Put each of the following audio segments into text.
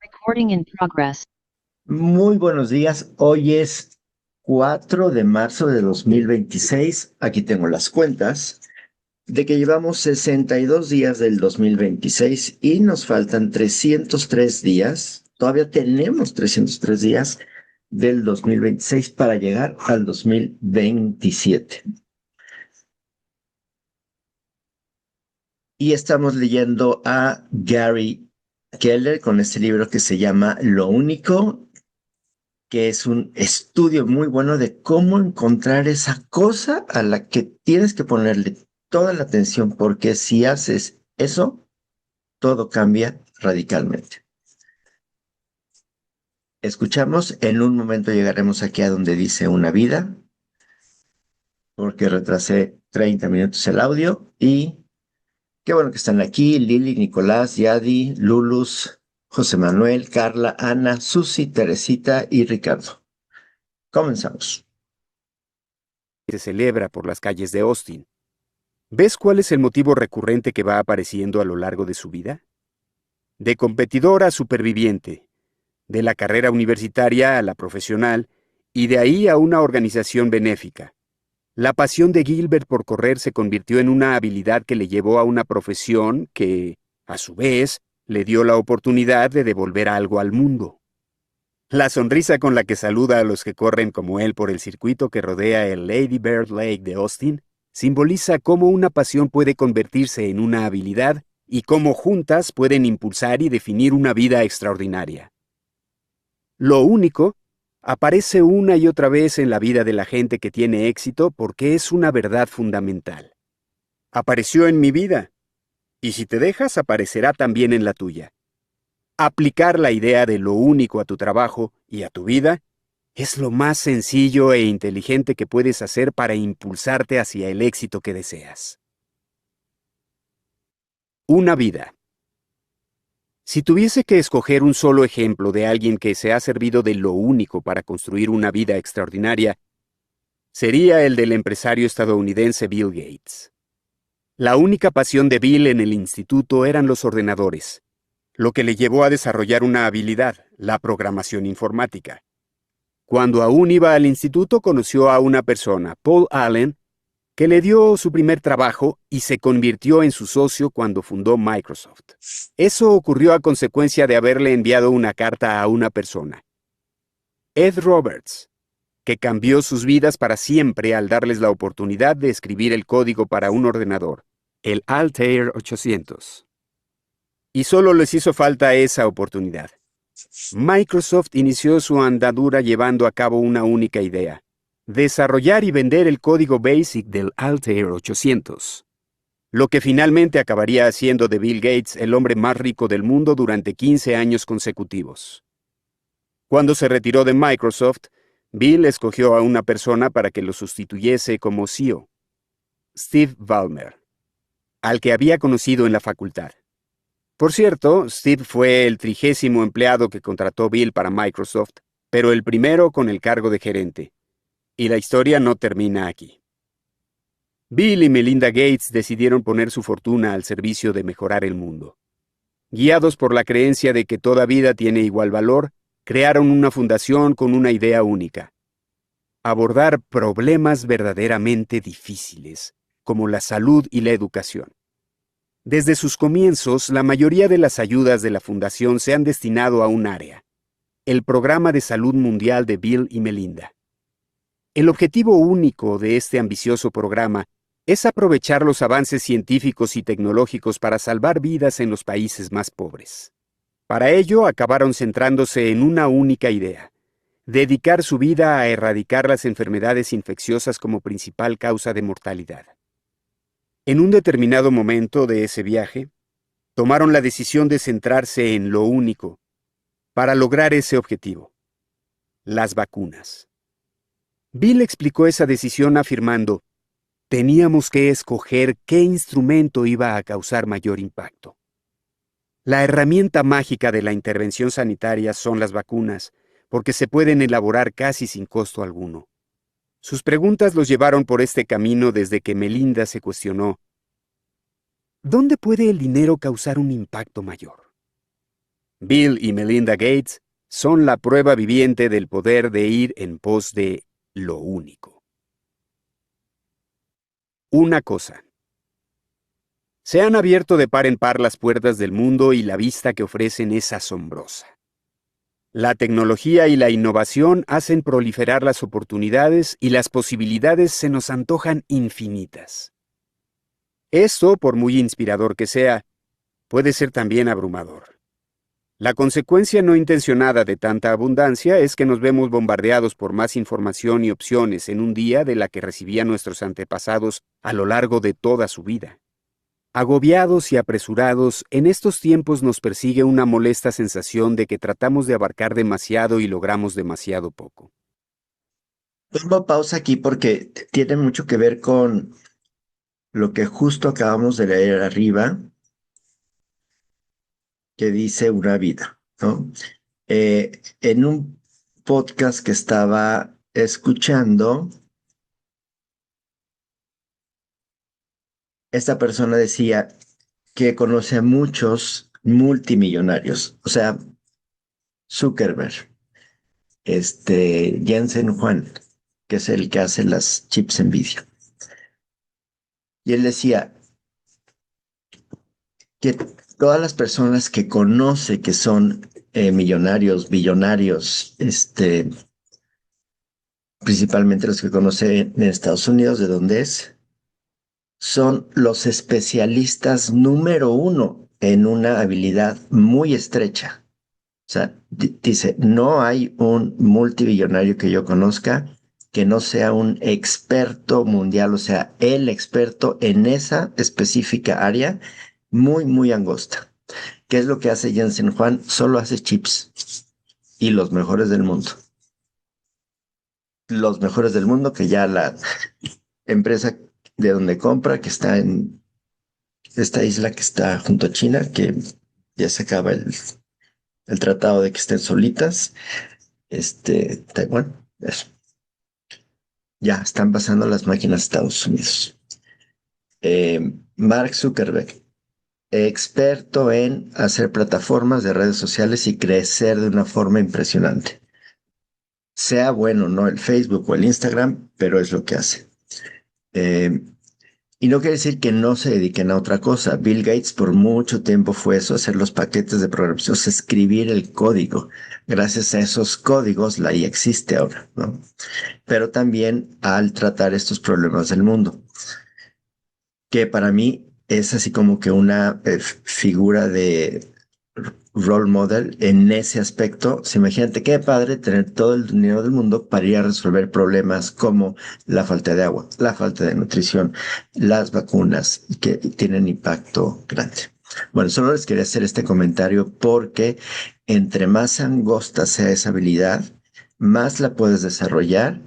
Recording in progress. Muy buenos días. Hoy es 4 de marzo de 2026. Aquí tengo las cuentas de que llevamos 62 días del 2026 y nos faltan 303 días. Todavía tenemos 303 días del 2026 para llegar al 2027. Y estamos leyendo a Gary Keller con este libro que se llama Lo Único, que es un estudio muy bueno de cómo encontrar esa cosa a la que tienes que ponerle toda la atención, porque si haces eso, todo cambia radicalmente. Escuchamos, en un momento llegaremos aquí a donde dice una vida, porque retrasé 30 minutos el audio y qué bueno que están aquí, Lili, Nicolás, Yadi, Lulus, José Manuel, Carla, Ana, Susi, Teresita y Ricardo. Comenzamos. Se celebra por las calles de Austin. ¿Ves cuál es el motivo recurrente que va apareciendo a lo largo de su vida? De competidor a superviviente, de la carrera universitaria a la profesional, y de ahí a una organización benéfica. La pasión de Gilbert por correr se convirtió en una habilidad que le llevó a una profesión que, a su vez, le dio la oportunidad de devolver algo al mundo. La sonrisa con la que saluda a los que corren como él por el circuito que rodea el Lady Bird Lake de Austin simboliza cómo una pasión puede convertirse en una habilidad y cómo juntas pueden impulsar y definir una vida extraordinaria. Lo único aparece una y otra vez en la vida de la gente que tiene éxito porque es una verdad fundamental. Apareció en mi vida, y si te dejas aparecerá también en la tuya. Aplicar la idea de lo único a tu trabajo y a tu vida es lo más sencillo e inteligente que puedes hacer para impulsarte hacia el éxito que deseas. Una vida. Si tuviese que escoger un solo ejemplo de alguien que se ha servido de lo único para construir una vida extraordinaria, sería el del empresario estadounidense Bill Gates. La única pasión de Bill en el instituto eran los ordenadores, lo que le llevó a desarrollar una habilidad, la programación informática. Cuando aún iba al instituto conoció a una persona, Paul Allen, que le dio su primer trabajo y se convirtió en su socio cuando fundó Microsoft. Eso ocurrió a consecuencia de haberle enviado una carta a una persona, Ed Roberts, que cambió sus vidas para siempre al darles la oportunidad de escribir el código para un ordenador, el Altair 800. Y solo les hizo falta esa oportunidad. Microsoft inició su andadura llevando a cabo una única idea: desarrollar y vender el código BASIC del Altair 800, lo que finalmente acabaría haciendo de Bill Gates el hombre más rico del mundo durante 15 años consecutivos. Cuando se retiró de Microsoft, Bill escogió a una persona para que lo sustituyese como CEO, Steve Ballmer, al que había conocido en la facultad. Por cierto, Steve fue el 30º empleado que contrató Bill para Microsoft, pero el primero con el cargo de gerente. Y la historia no termina aquí. Bill y Melinda Gates decidieron poner su fortuna al servicio de mejorar el mundo. Guiados por la creencia de que toda vida tiene igual valor, crearon una fundación con una idea única: abordar problemas verdaderamente difíciles, como la salud y la educación. Desde sus comienzos, la mayoría de las ayudas de la fundación se han destinado a un área: el Programa de Salud Mundial de Bill y Melinda. El objetivo único de este ambicioso programa es aprovechar los avances científicos y tecnológicos para salvar vidas en los países más pobres. Para ello, acabaron centrándose en una única idea: dedicar su vida a erradicar las enfermedades infecciosas como principal causa de mortalidad. En un determinado momento de ese viaje, tomaron la decisión de centrarse en lo único para lograr ese objetivo: las vacunas. Bill explicó esa decisión afirmando: teníamos que escoger qué instrumento iba a causar mayor impacto. La herramienta mágica de la intervención sanitaria son las vacunas, porque se pueden elaborar casi sin costo alguno. Sus preguntas los llevaron por este camino desde que Melinda se cuestionó: ¿dónde puede el dinero causar un impacto mayor? Bill y Melinda Gates son la prueba viviente del poder de ir en pos de lo único. Una cosa. Se han abierto de par en par las puertas del mundo y la vista que ofrecen es asombrosa. La tecnología y la innovación hacen proliferar las oportunidades y las posibilidades se nos antojan infinitas. Esto, por muy inspirador que sea, puede ser también abrumador. La consecuencia no intencionada de tanta abundancia es que nos vemos bombardeados por más información y opciones en un día de la que recibían nuestros antepasados a lo largo de toda su vida. Agobiados y apresurados, en estos tiempos nos persigue una molesta sensación de que tratamos de abarcar demasiado y logramos demasiado poco. Pongo pausa aquí porque tiene mucho que ver con lo que justo acabamos de leer arriba, que dice una vida, ¿no? En un podcast que estaba escuchando, esta persona decía que conoce a muchos multimillonarios, o sea, Zuckerberg, Jensen Huang, que es el que hace las chips Nvidia. Y él decía que todas las personas que conoce que son millonarios, billonarios, principalmente los que conoce en Estados Unidos, de donde es, son los especialistas número uno en una habilidad muy estrecha. O sea, dice, no hay un multibillonario que yo conozca que no sea un experto mundial, o sea, el experto en esa específica área muy, muy angosta. ¿Qué es lo que hace Jensen Juan? Solo hace chips y los mejores del mundo. Los mejores del mundo que ya la empresa de donde compra, que está en esta isla que está junto a China, que ya se acaba el tratado de que estén solitas, Taiwán, eso. Ya están pasando las máquinas a Estados Unidos. Mark Zuckerberg, experto en hacer plataformas de redes sociales y crecer de una forma impresionante. Sea bueno, no el Facebook o el Instagram, pero es lo que hace. Eh, y no quiere decir que no se dediquen a otra cosa. Bill Gates por mucho tiempo fue eso, hacer los paquetes de programación, escribir el código. Gracias a esos códigos la IA existe ahora, ¿no? Pero también al tratar estos problemas del mundo, que para mí es así como que una figura de role model en ese aspecto. Si imagínate qué padre tener todo el dinero del mundo para ir a resolver problemas como la falta de agua, la falta de nutrición, las vacunas que tienen impacto grande. Bueno, solo les quería hacer este comentario porque entre más angosta sea esa habilidad, más la puedes desarrollar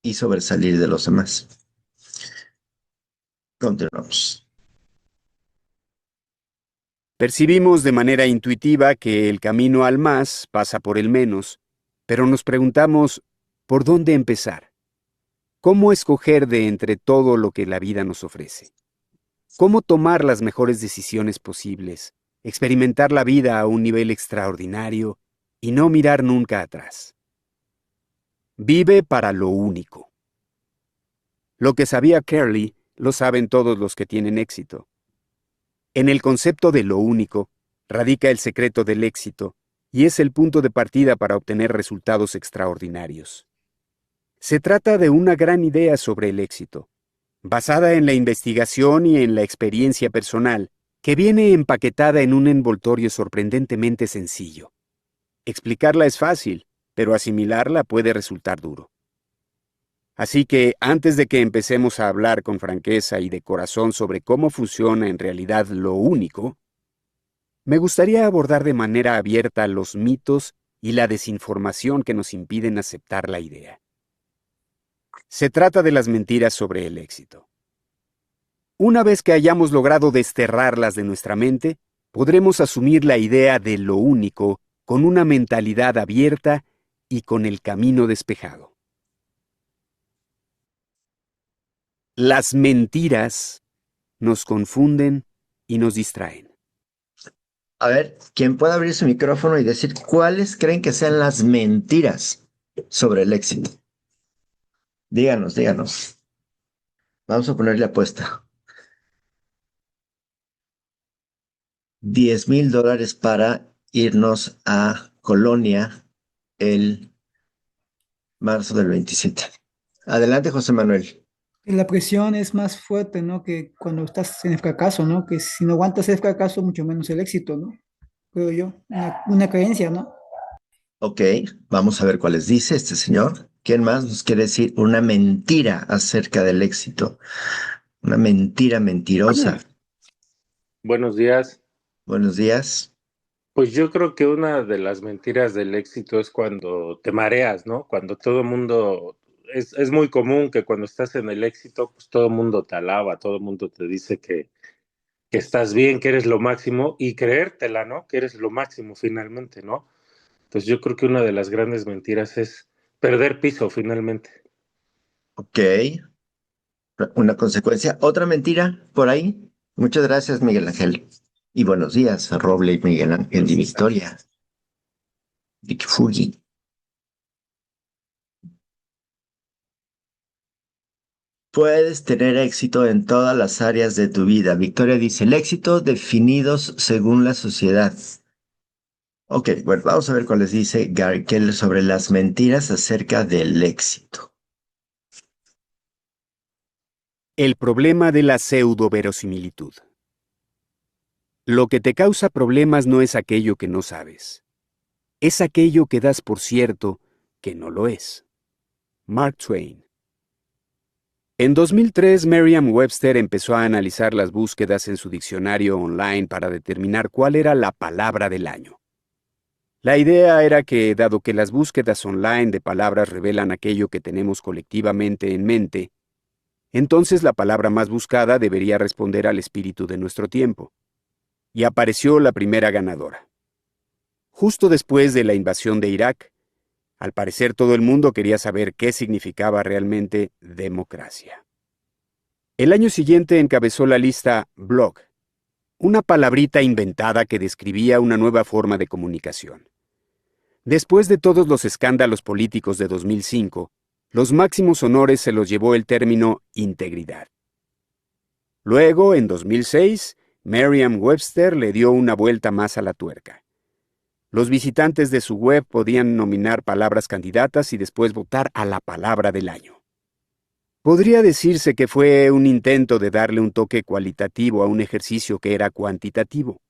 y sobresalir de los demás. Continuamos. Percibimos de manera intuitiva que el camino al más pasa por el menos, pero nos preguntamos, ¿por dónde empezar? ¿Cómo escoger de entre todo lo que la vida nos ofrece? ¿Cómo tomar las mejores decisiones posibles, experimentar la vida a un nivel extraordinario y no mirar nunca atrás? Vive para lo único. Lo que sabía Carly lo saben todos los que tienen éxito. En el concepto de lo único radica el secreto del éxito y es el punto de partida para obtener resultados extraordinarios. Se trata de una gran idea sobre el éxito, basada en la investigación y en la experiencia personal, que viene empaquetada en un envoltorio sorprendentemente sencillo. Explicarla es fácil, pero asimilarla puede resultar duro. Así que, antes de que empecemos a hablar con franqueza y de corazón sobre cómo funciona en realidad lo único, me gustaría abordar de manera abierta los mitos y la desinformación que nos impiden aceptar la idea. Se trata de las mentiras sobre el éxito. Una vez que hayamos logrado desterrarlas de nuestra mente, podremos asumir la idea de lo único con una mentalidad abierta y con el camino despejado. Las mentiras nos confunden y nos distraen. A ver, ¿quién puede abrir su micrófono y decir cuáles creen que sean las mentiras sobre el éxito? Díganos, díganos. Vamos a ponerle apuesta. $10,000 para irnos a Colonia el marzo del 27. Adelante, José Manuel. La presión es más fuerte, ¿no? Que cuando estás en el fracaso, ¿no? Que si no aguantas el fracaso, mucho menos el éxito, ¿no? Creo yo. Una creencia, ¿no? Ok, vamos a ver cuáles dice este señor. ¿Quién más nos quiere decir una mentira acerca del éxito? Una mentira mentirosa. Buenos días. Buenos días. Pues yo creo que una de las mentiras del éxito es cuando te mareas, ¿no? Cuando todo el mundo, es muy común que cuando estás en el éxito, pues todo el mundo te alaba, todo el mundo te dice que estás bien, que eres lo máximo y creértela, ¿no? Que eres lo máximo finalmente, ¿no? Entonces yo creo que una de las grandes mentiras es perder piso finalmente. Ok, una consecuencia. Otra mentira por ahí. Muchas gracias, Miguel Ángel. Y buenos días a Roble y Miguel Ángel y Victoria. Vicky Fuji. Puedes tener éxito en todas las áreas de tu vida. Victoria dice, el éxito definidos según la sociedad. Ok, bueno, vamos a ver cuál les dice Gary Keller sobre las mentiras acerca del éxito. El problema de la pseudo-verosimilitud. Lo que te causa problemas no es aquello que no sabes. Es aquello que das por cierto que no lo es. Mark Twain. En 2003, Merriam-Webster empezó a analizar las búsquedas en su diccionario online para determinar cuál era la palabra del año. La idea era que, dado que las búsquedas online de palabras revelan aquello que tenemos colectivamente en mente, entonces la palabra más buscada debería responder al espíritu de nuestro tiempo. Y apareció la primera ganadora. Justo después de la invasión de Irak, al parecer todo el mundo quería saber qué significaba realmente democracia. El año siguiente encabezó la lista blog, una palabrita inventada que describía una nueva forma de comunicación. Después de todos los escándalos políticos de 2005, los máximos honores se los llevó el término integridad. Luego, en 2006, Merriam-Webster le dio una vuelta más a la tuerca. Los visitantes de su web podían nominar palabras candidatas y después votar a la palabra del año. Podría decirse que fue un intento de darle un toque cualitativo a un ejercicio que era cuantitativo,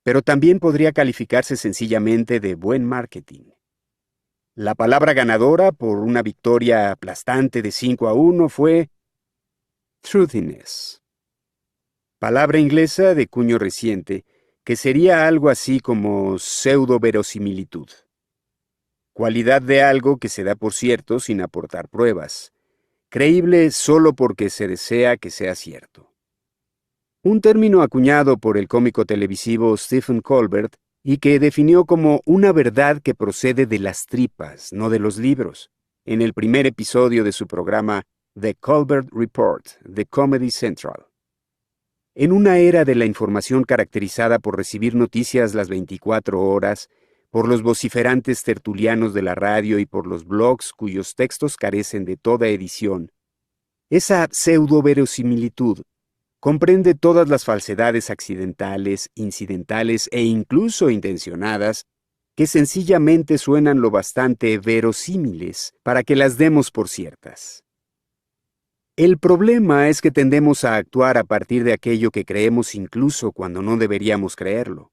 pero también podría calificarse sencillamente de buen marketing. La palabra ganadora por una victoria aplastante de 5-1 fue truthiness, palabra inglesa de cuño reciente, que sería algo así como pseudo-verosimilitud. Cualidad de algo que se da por cierto sin aportar pruebas. Creíble solo porque se desea que sea cierto. Un término acuñado por el cómico televisivo Stephen Colbert y que definió como una verdad que procede de las tripas, no de los libros, en el primer episodio de su programa The Colbert Report de Comedy Central. En una era de la información caracterizada por recibir noticias las 24 horas, por los vociferantes tertulianos de la radio y por los blogs cuyos textos carecen de toda edición, esa pseudo-verosimilitud comprende todas las falsedades accidentales, incidentales e incluso intencionadas que sencillamente suenan lo bastante verosímiles para que las demos por ciertas. El problema es que tendemos a actuar a partir de aquello que creemos incluso cuando no deberíamos creerlo.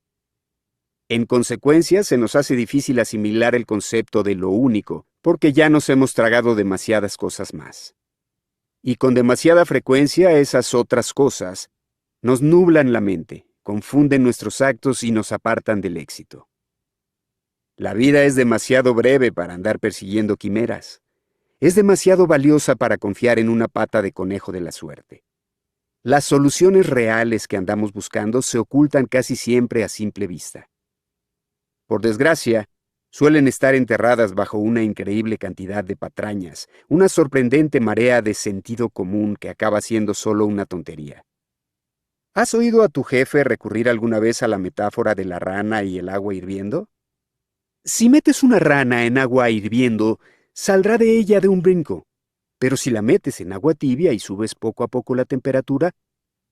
En consecuencia, se nos hace difícil asimilar el concepto de lo único, porque ya nos hemos tragado demasiadas cosas más. Y con demasiada frecuencia esas otras cosas nos nublan la mente, confunden nuestros actos y nos apartan del éxito. La vida es demasiado breve para andar persiguiendo quimeras. Es demasiado valiosa para confiar en una pata de conejo de la suerte. Las soluciones reales que andamos buscando se ocultan casi siempre a simple vista. Por desgracia, suelen estar enterradas bajo una increíble cantidad de patrañas, una sorprendente marea de sentido común que acaba siendo solo una tontería. ¿Has oído a tu jefe recurrir alguna vez a la metáfora de la rana y el agua hirviendo? Si metes una rana en agua hirviendo, saldrá de ella de un brinco, pero si la metes en agua tibia y subes poco a poco la temperatura,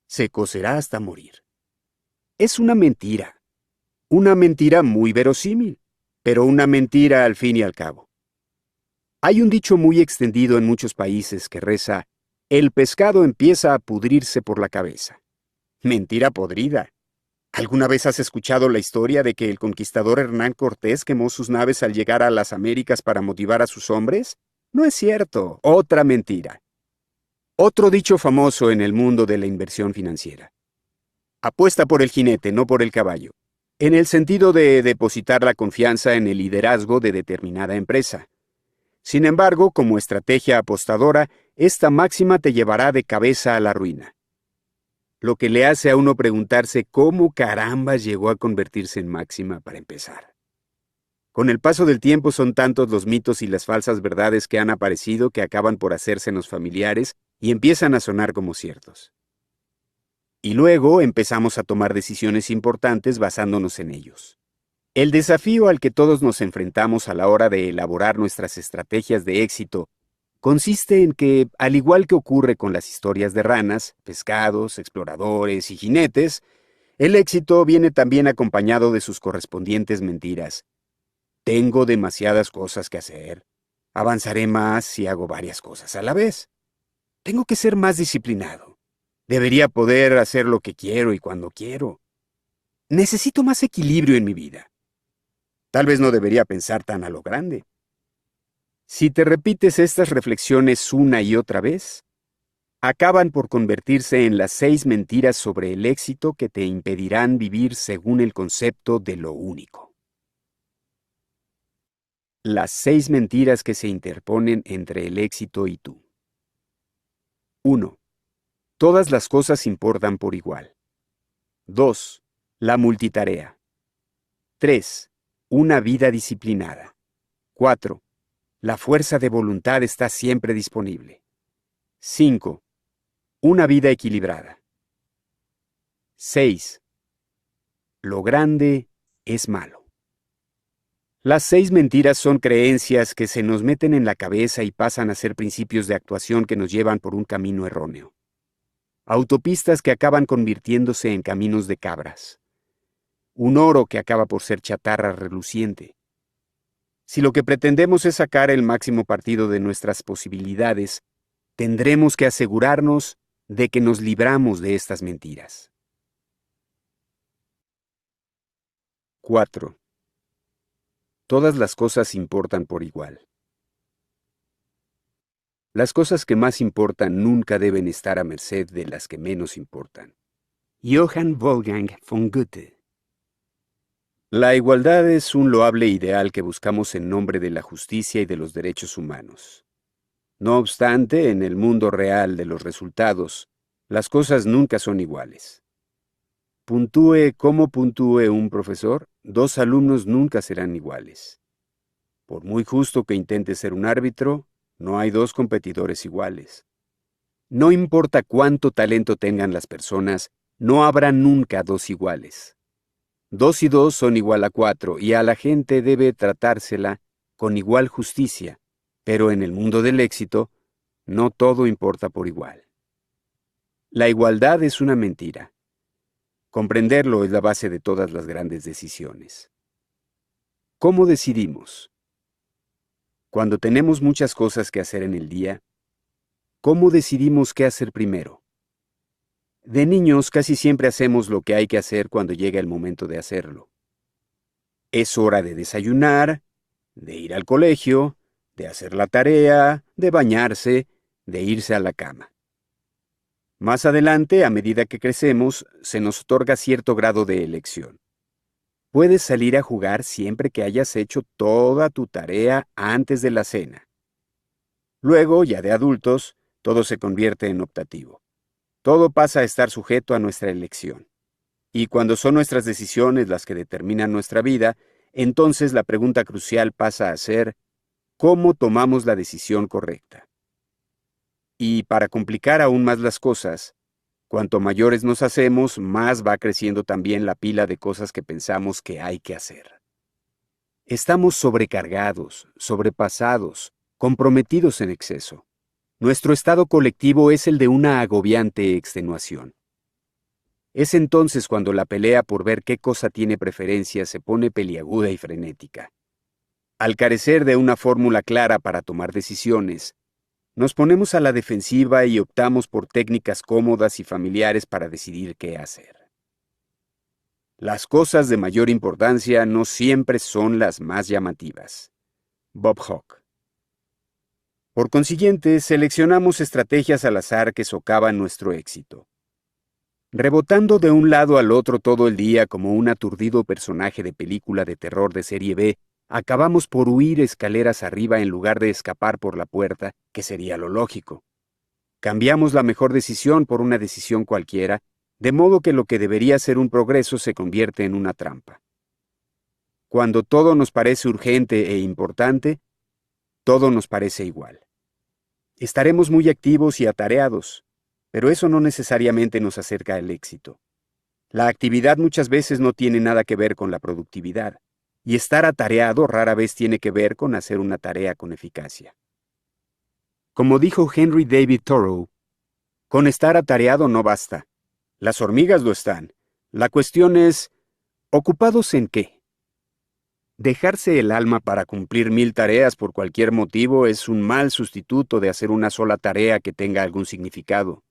se cocerá hasta morir. Es una mentira muy verosímil, pero una mentira al fin y al cabo. Hay un dicho muy extendido en muchos países que reza: el pescado empieza a pudrirse por la cabeza. Mentira podrida. ¿Alguna vez has escuchado la historia de que el conquistador Hernán Cortés quemó sus naves al llegar a las Américas para motivar a sus hombres? No es cierto. Otra mentira. Otro dicho famoso en el mundo de la inversión financiera: apuesta por el jinete, no por el caballo, en el sentido de depositar la confianza en el liderazgo de determinada empresa. Sin embargo, como estrategia apostadora, esta máxima te llevará de cabeza a la ruina. Lo que le hace a uno preguntarse cómo carambas llegó a convertirse en máxima para empezar. Con el paso del tiempo son tantos los mitos y las falsas verdades que han aparecido que acaban por hacérsenos familiares y empiezan a sonar como ciertos. Y luego empezamos a tomar decisiones importantes basándonos en ellos. El desafío al que todos nos enfrentamos a la hora de elaborar nuestras estrategias de éxito consiste en que, al igual que ocurre con las historias de ranas, pescados, exploradores y jinetes, el éxito viene también acompañado de sus correspondientes mentiras. Tengo demasiadas cosas que hacer. Avanzaré más si hago varias cosas a la vez. Tengo que ser más disciplinado. Debería poder hacer lo que quiero y cuando quiero. Necesito más equilibrio en mi vida. Tal vez no debería pensar tan a lo grande. Si te repites estas reflexiones una y otra vez, acaban por convertirse en las 6 mentiras sobre el éxito que te impedirán vivir según el concepto de lo único. Las 6 mentiras que se interponen entre el éxito y tú. 1. Todas las cosas importan por igual. 2. La multitarea. 3. Una vida disciplinada. 4. La fuerza de voluntad está siempre disponible. 5. Una vida equilibrada. 6. Lo grande es malo. Las 6 mentiras son creencias que se nos meten en la cabeza y pasan a ser principios de actuación que nos llevan por un camino erróneo. Autopistas que acaban convirtiéndose en caminos de cabras. Un oro que acaba por ser chatarra reluciente. Si lo que pretendemos es sacar el máximo partido de nuestras posibilidades, tendremos que asegurarnos de que nos libramos de estas mentiras. 4. Todas las cosas importan por igual. Las cosas que más importan nunca deben estar a merced de las que menos importan. Johann Wolfgang von Goethe. La igualdad es un loable ideal que buscamos en nombre de la justicia y de los derechos humanos. No obstante, en el mundo real de los resultados, las cosas nunca son iguales. Puntúe como puntúe un profesor, 2 alumnos nunca serán iguales. Por muy justo que intente ser un árbitro, no hay 2 competidores iguales. No importa cuánto talento tengan las personas, no habrá nunca 2 iguales. 2 y 2 son igual a 4, y a la gente debe tratársela con igual justicia, pero en el mundo del éxito, no todo importa por igual. La igualdad es una mentira. Comprenderlo es la base de todas las grandes decisiones. ¿Cómo decidimos? Cuando tenemos muchas cosas que hacer en el día, ¿cómo decidimos qué hacer primero? De niños casi siempre hacemos lo que hay que hacer cuando llega el momento de hacerlo. Es hora de desayunar, de ir al colegio, de hacer la tarea, de bañarse, de irse a la cama. Más adelante, a medida que crecemos, se nos otorga cierto grado de elección. Puedes salir a jugar siempre que hayas hecho toda tu tarea antes de la cena. Luego, ya de adultos, todo se convierte en optativo. Todo pasa a estar sujeto a nuestra elección. Y cuando son nuestras decisiones las que determinan nuestra vida, entonces la pregunta crucial pasa a ser: ¿cómo tomamos la decisión correcta? Y para complicar aún más las cosas, Cuanto mayores nos hacemos, más va creciendo también la pila de cosas que pensamos que hay que hacer. Estamos sobrecargados, sobrepasados, comprometidos en exceso. Nuestro estado colectivo es el de una agobiante extenuación. Es entonces cuando la pelea por ver qué cosa tiene preferencia se pone peliaguda y frenética. Al carecer de una fórmula clara para tomar decisiones, nos ponemos a la defensiva y optamos por técnicas cómodas y familiares para decidir qué hacer. Las cosas de mayor importancia no siempre son las más llamativas. Bob Hawke. Por consiguiente, seleccionamos estrategias al azar que socavan nuestro éxito. Rebotando de un lado al otro todo el día como un aturdido personaje de película de terror de serie B, acabamos por huir escaleras arriba en lugar de escapar por la puerta, que sería lo lógico. Cambiamos la mejor decisión por una decisión cualquiera, de modo que lo que debería ser un progreso se convierte en una trampa. Cuando todo nos parece urgente e importante, todo nos parece igual. Estaremos muy activos y atareados, pero eso no necesariamente nos acerca al éxito. La actividad muchas veces no tiene nada que ver con la productividad, y estar atareado rara vez tiene que ver con hacer una tarea con eficacia. Como dijo Henry David Thoreau, con estar atareado no basta. Las hormigas lo están. La cuestión es, ¿ocupados en qué? Dejarse el alma para cumplir 1000 tareas por cualquier motivo es un mal sustituto de hacer una sola tarea que tenga algún significado.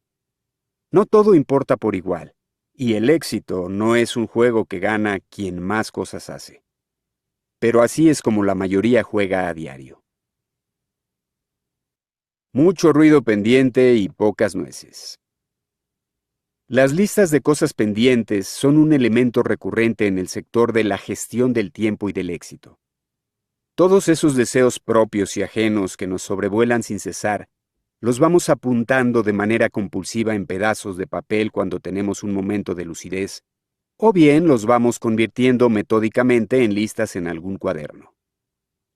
No todo importa por igual, y el éxito no es un juego que gana quien más cosas hace. Pero así es como la mayoría juega a diario. Mucho ruido pendiente y pocas nueces. Las listas de cosas pendientes son un elemento recurrente en el sector de la gestión del tiempo y del éxito. Todos esos deseos propios y ajenos que nos sobrevuelan sin cesar, los vamos apuntando de manera compulsiva en pedazos de papel cuando tenemos un momento de lucidez, o bien los vamos convirtiendo metódicamente en listas en algún cuaderno.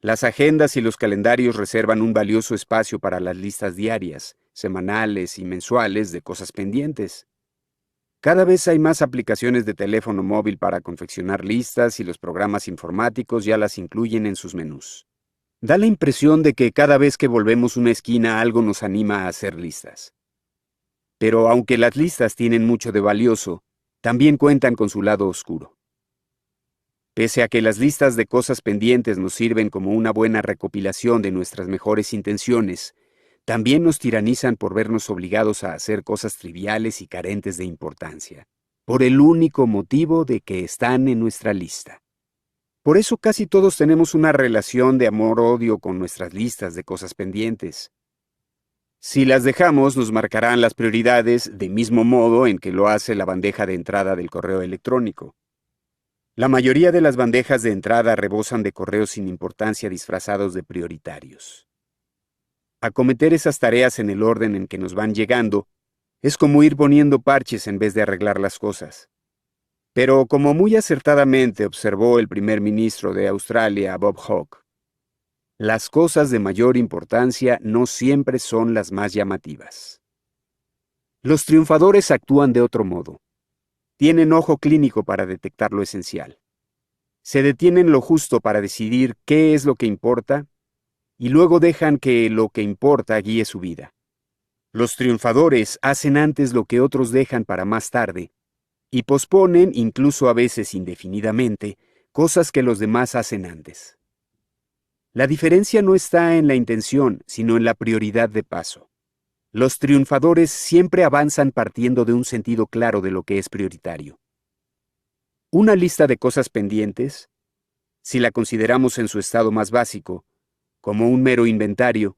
Las agendas y los calendarios reservan un valioso espacio para las listas diarias, semanales y mensuales de cosas pendientes. Cada vez hay más aplicaciones de teléfono móvil para confeccionar listas y los programas informáticos ya las incluyen en sus menús. Da la impresión de que cada vez que volvemos una esquina algo nos anima a hacer listas. Pero aunque las listas tienen mucho de valioso, también cuentan con su lado oscuro. Pese a que las listas de cosas pendientes nos sirven como una buena recopilación de nuestras mejores intenciones, también nos tiranizan por vernos obligados a hacer cosas triviales y carentes de importancia, por el único motivo de que están en nuestra lista. Por eso casi todos tenemos una relación de amor-odio con nuestras listas de cosas pendientes. Si las dejamos, nos marcarán las prioridades del mismo modo en que lo hace la bandeja de entrada del correo electrónico. La mayoría de las bandejas de entrada rebosan de correos sin importancia disfrazados de prioritarios. Acometer esas tareas en el orden en que nos van llegando es como ir poniendo parches en vez de arreglar las cosas. Pero como muy acertadamente observó el primer ministro de Australia, Bob Hawke, las cosas de mayor importancia no siempre son las más llamativas. Los triunfadores actúan de otro modo. Tienen ojo clínico para detectar lo esencial. Se detienen lo justo para decidir qué es lo que importa y luego dejan que lo que importa guíe su vida. Los triunfadores hacen antes lo que otros dejan para más tarde y posponen, incluso a veces indefinidamente, cosas que los demás hacen antes. La diferencia no está en la intención, sino en la prioridad de paso. Los triunfadores siempre avanzan partiendo de un sentido claro de lo que es prioritario. Una lista de cosas pendientes, si la consideramos en su estado más básico, como un mero inventario,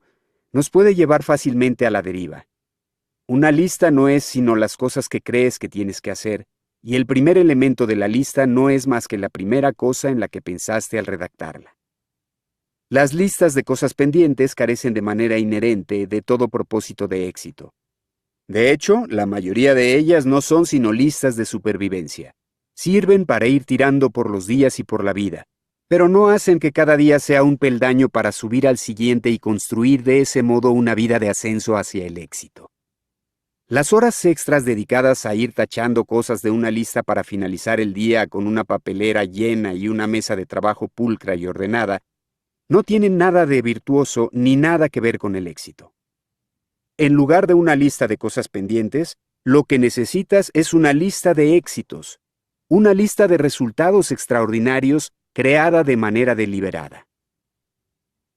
nos puede llevar fácilmente a la deriva. Una lista no es sino las cosas que crees que tienes que hacer, y el primer elemento de la lista no es más que la primera cosa en la que pensaste al redactarla. Las listas de cosas pendientes carecen de manera inherente de todo propósito de éxito. De hecho, la mayoría de ellas no son sino listas de supervivencia. Sirven para ir tirando por los días y por la vida, pero no hacen que cada día sea un peldaño para subir al siguiente y construir de ese modo una vida de ascenso hacia el éxito. Las horas extras dedicadas a ir tachando cosas de una lista para finalizar el día con una papelera llena y una mesa de trabajo pulcra y ordenada no tienen nada de virtuoso ni nada que ver con el éxito. En lugar de una lista de cosas pendientes, lo que necesitas es una lista de éxitos, una lista de resultados extraordinarios creada de manera deliberada.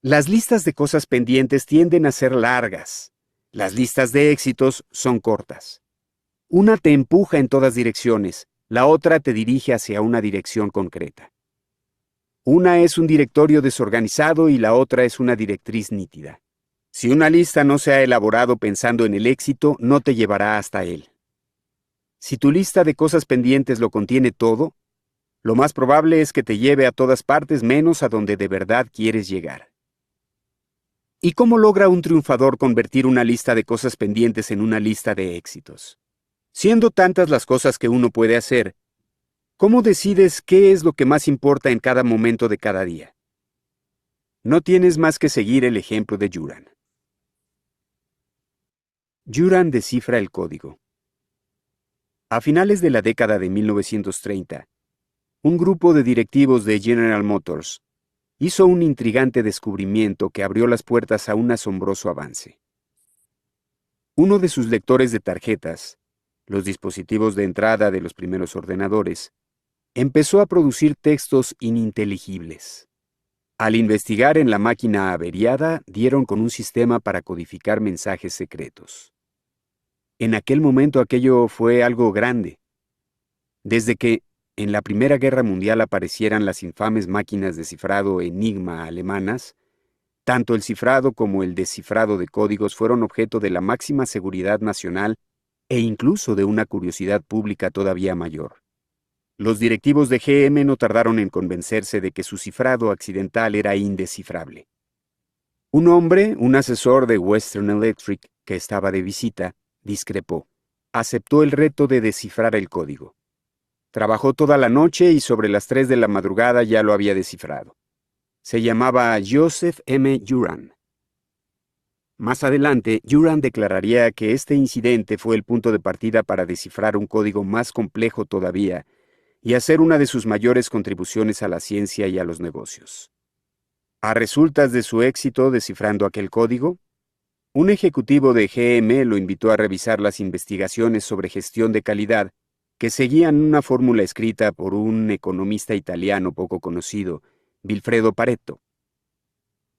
Las listas de cosas pendientes tienden a ser largas. Las listas de éxitos son cortas. Una te empuja en todas direcciones, la otra te dirige hacia una dirección concreta. Una es un directorio desorganizado y la otra es una directriz nítida. Si una lista no se ha elaborado pensando en el éxito, no te llevará hasta él. Si tu lista de cosas pendientes lo contiene todo, lo más probable es que te lleve a todas partes menos a donde de verdad quieres llegar. ¿Y cómo logra un triunfador convertir una lista de cosas pendientes en una lista de éxitos? Siendo tantas las cosas que uno puede hacer, ¿cómo decides qué es lo que más importa en cada momento de cada día? No tienes más que seguir el ejemplo de Juran. Juran descifra el código. A finales de la década de 1930, un grupo de directivos de General Motors hizo un intrigante descubrimiento que abrió las puertas a un asombroso avance. Uno de sus lectores de tarjetas, los dispositivos de entrada de los primeros ordenadores, empezó a producir textos ininteligibles. Al investigar en la máquina averiada, dieron con un sistema para codificar mensajes secretos. En aquel momento aquello fue algo grande. Desde que en la Primera Guerra Mundial aparecieran las infames máquinas de cifrado Enigma alemanas, tanto el cifrado como el descifrado de códigos fueron objeto de la máxima seguridad nacional e incluso de una curiosidad pública todavía mayor. Los directivos de GM no tardaron en convencerse de que su cifrado accidental era indescifrable. Un hombre, un asesor de Western Electric, que estaba de visita, discrepó. Aceptó el reto de descifrar el código. Trabajó toda la noche y sobre las 3 de la madrugada ya lo había descifrado. Se llamaba Joseph M. Juran. Más adelante, Juran declararía que este incidente fue el punto de partida para descifrar un código más complejo todavía y hacer una de sus mayores contribuciones a la ciencia y a los negocios. A resultas de su éxito descifrando aquel código, un ejecutivo de GM lo invitó a revisar las investigaciones sobre gestión de calidad que seguían una fórmula escrita por un economista italiano poco conocido, Vilfredo Pareto.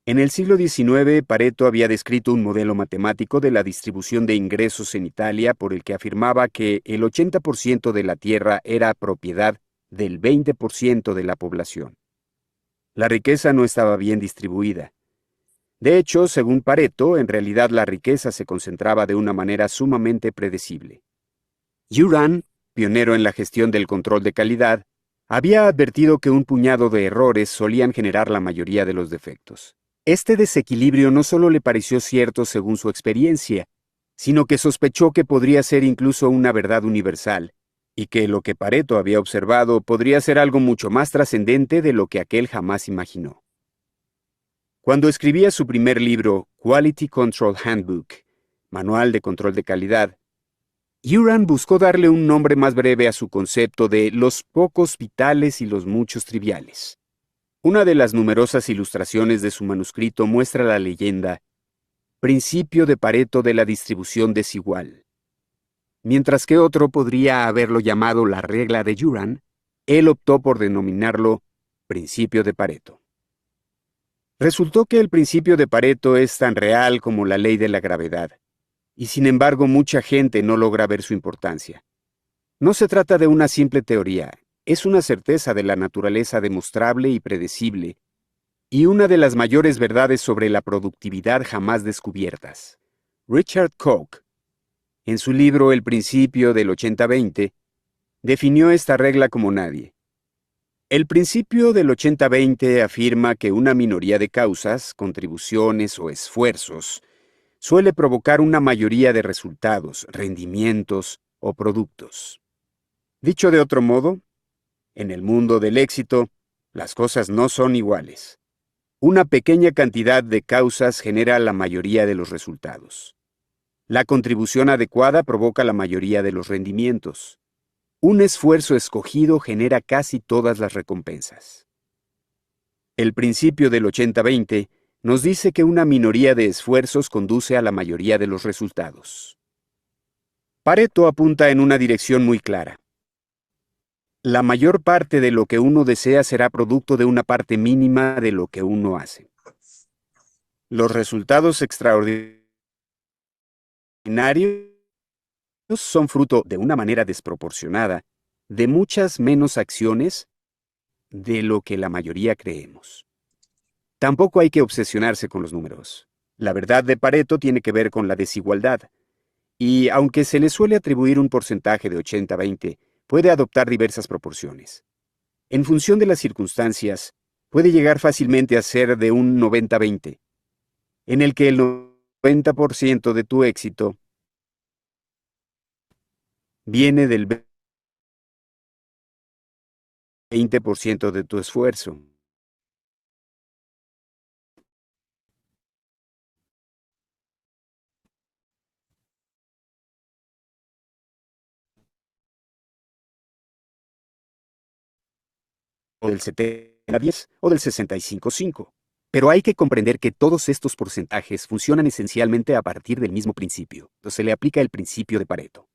En el siglo XIX, Pareto había descrito un modelo matemático de la distribución de ingresos en Italia por el que afirmaba que el 80% de la tierra era propiedad del 20% de la población. La riqueza no estaba bien distribuida. De hecho, según Pareto, en realidad la riqueza se concentraba de una manera sumamente predecible. Juran, pionero en la gestión del control de calidad, había advertido que un puñado de errores solían generar la mayoría de los defectos. Este desequilibrio no solo le pareció cierto según su experiencia, sino que sospechó que podría ser incluso una verdad universal, y que lo que Pareto había observado podría ser algo mucho más trascendente de lo que aquel jamás imaginó. Cuando escribía su primer libro, Quality Control Handbook, Manual de Control de Calidad, Juran buscó darle un nombre más breve a su concepto de los pocos vitales y los muchos triviales. Una de las numerosas ilustraciones de su manuscrito muestra la leyenda Principio de Pareto de la distribución desigual. Mientras que otro podría haberlo llamado la regla de Juran, él optó por denominarlo Principio de Pareto. Resultó que el principio de Pareto es tan real como la ley de la gravedad, y sin embargo mucha gente no logra ver su importancia. No se trata de una simple teoría, es una certeza de la naturaleza demostrable y predecible, y una de las mayores verdades sobre la productividad jamás descubiertas. Richard Koch, en su libro El principio del 80-20, definió esta regla como nadie. El principio del 80-20 afirma que una minoría de causas, contribuciones o esfuerzos suele provocar una mayoría de resultados, rendimientos o productos. Dicho de otro modo, en el mundo del éxito, las cosas no son iguales. Una pequeña cantidad de causas genera la mayoría de los resultados. La contribución adecuada provoca la mayoría de los rendimientos. Un esfuerzo escogido genera casi todas las recompensas. El principio del 80-20 nos dice que una minoría de esfuerzos conduce a la mayoría de los resultados. Pareto apunta en una dirección muy clara. La mayor parte de lo que uno desea será producto de una parte mínima de lo que uno hace. Los resultados extraordinarios son fruto, de una manera desproporcionada, de muchas menos acciones de lo que la mayoría creemos. Tampoco hay que obsesionarse con los números. La verdad de Pareto tiene que ver con la desigualdad. Y aunque se le suele atribuir un porcentaje de 80-20, puede adoptar diversas proporciones. En función de las circunstancias, puede llegar fácilmente a ser de un 90-20, en el que el 90% de tu éxito viene del 20% de tu esfuerzo. O del 70-10 o del 65-5. Pero hay que comprender que todos estos porcentajes funcionan esencialmente a partir del mismo principio. Se le aplica el principio de Pareto.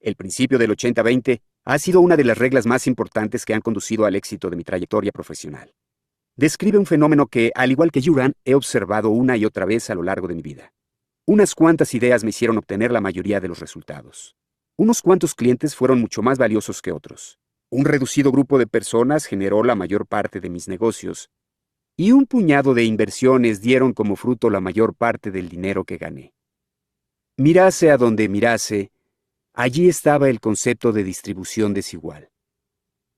El principio del 80-20 ha sido una de las reglas más importantes que han conducido al éxito de mi trayectoria profesional. Describe un fenómeno que, al igual que Juran, he observado una y otra vez a lo largo de mi vida. Unas cuantas ideas me hicieron obtener la mayoría de los resultados. Unos cuantos clientes fueron mucho más valiosos que otros. Un reducido grupo de personas generó la mayor parte de mis negocios. Y un puñado de inversiones dieron como fruto la mayor parte del dinero que gané. Mirase a donde mirase, allí estaba el concepto de distribución desigual.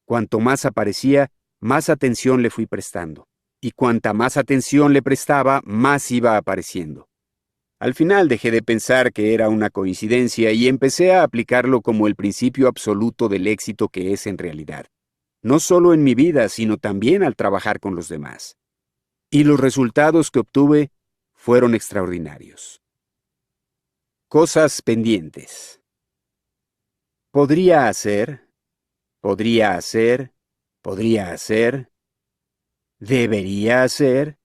Cuanto más aparecía, más atención le fui prestando. Y cuanta más atención le prestaba, más iba apareciendo. Al final dejé de pensar que era una coincidencia y empecé a aplicarlo como el principio absoluto del éxito que es en realidad. No solo en mi vida, sino también al trabajar con los demás. Y los resultados que obtuve fueron extraordinarios. Cosas pendientes. Podría hacer, podría hacer, podría hacer, debería hacer,